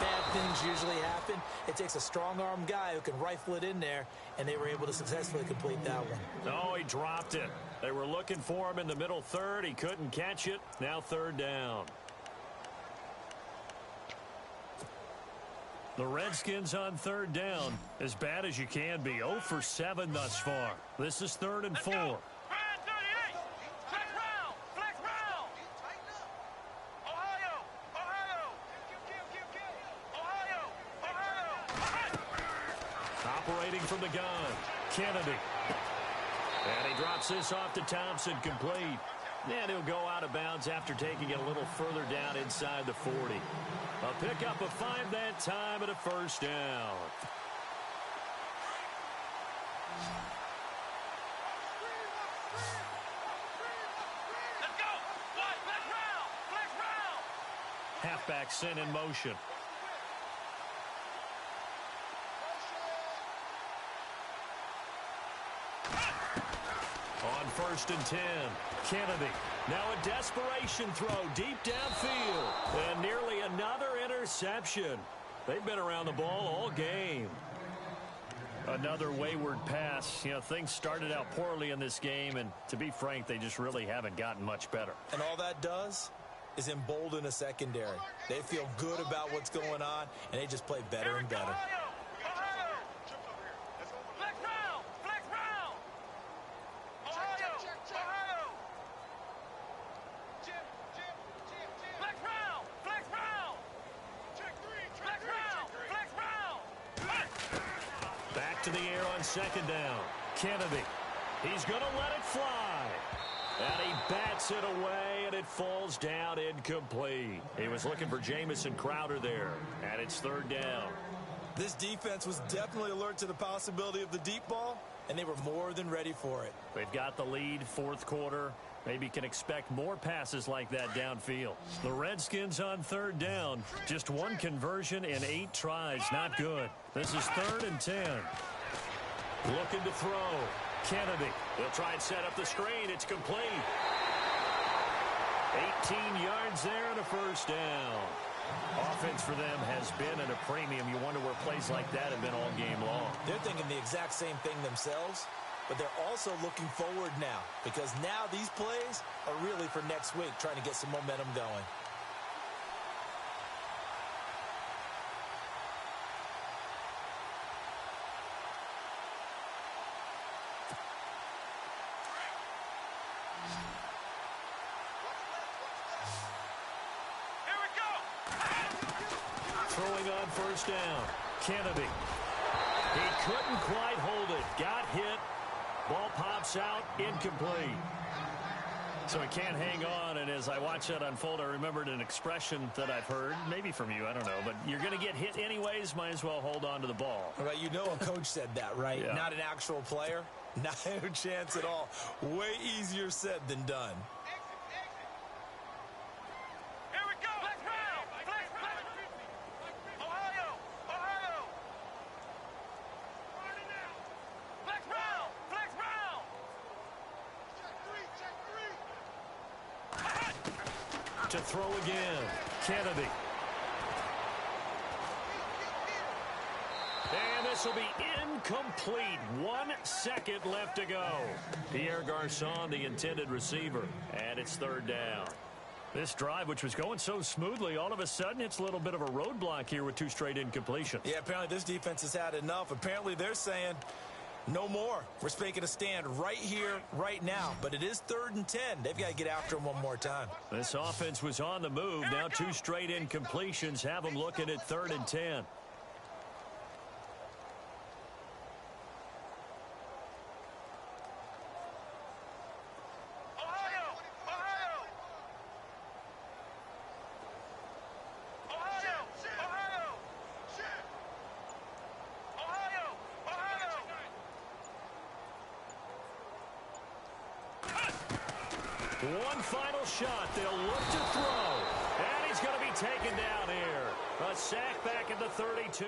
bad things usually happen. It takes a strong-arm guy who can rifle it in there, and they were able to successfully complete that one. Oh, he dropped it. They were looking for him in the middle third. He couldn't catch it. Now third down. The Redskins on third down, as bad as you can be. 0 for 7 thus far. This is 3rd and 4. Operating from the gun, Kennedy. And he drops this off to Thompson, complete. And he'll go out of bounds after taking it a little further down inside the 40. A pickup of 5 that time and a first down. Let's go! Flex round! Flex round! Halfback sent in motion. On 1st and 10, Kennedy. Now a desperation throw deep downfield. And nearly another interception. They've been around the ball all game. Another wayward pass. You know, things started out poorly in this game, and to be frank, they just really haven't gotten much better. And all that does is embolden a secondary. They feel good about what's going on, and they just play better and better. To the air on second down. Kennedy. He's going to let it fly. And he bats it away, and it falls down incomplete. He was looking for Jamison Crowder there, and it's third down. This defense was definitely alert to the possibility of the deep ball, and they were more than ready for it. They've got the lead, 4th quarter. Maybe can expect more passes like that downfield. The Redskins on third down. Just 1 conversion in 8 tries. Not good. This is 3rd and 10. Looking to throw. Kennedy. They'll try and set up the screen. It's complete. 18 yards there and a first down. Offense for them has been at a premium. You wonder where plays like that have been all game long. They're thinking the exact same thing themselves, but they're also looking forward now, because now these plays are really for next week, trying to get some momentum going. Throwing on first down. Kennedy. He couldn't quite hold it. Got hit. Ball pops out. Incomplete. So he can't hang on, and as I watch that unfold, I remembered an expression that I've heard, maybe from you, I don't know, but you're going to get hit anyways, might as well hold on to the ball. Well, you know a coach said that, right? Yeah. Not an actual player. Not a chance at all. Way easier said than done. To throw again, Kennedy. And this will be incomplete. 1 second left to go. Pierre Garçon, the intended receiver, and it's third down. This drive, which was going so smoothly, all of a sudden it's a little bit of a roadblock here with 2 straight incompletions. Yeah, apparently this defense has had enough. Apparently they're saying, No more. We're making a stand right here, right now. But it is 3rd and 10. They've got to get after him one more time. This offense was on the move. Now 2 straight incompletions have them looking at 3rd and 10. One final shot. They'll look to throw. And he's going to be taken down here. A sack back at the 32.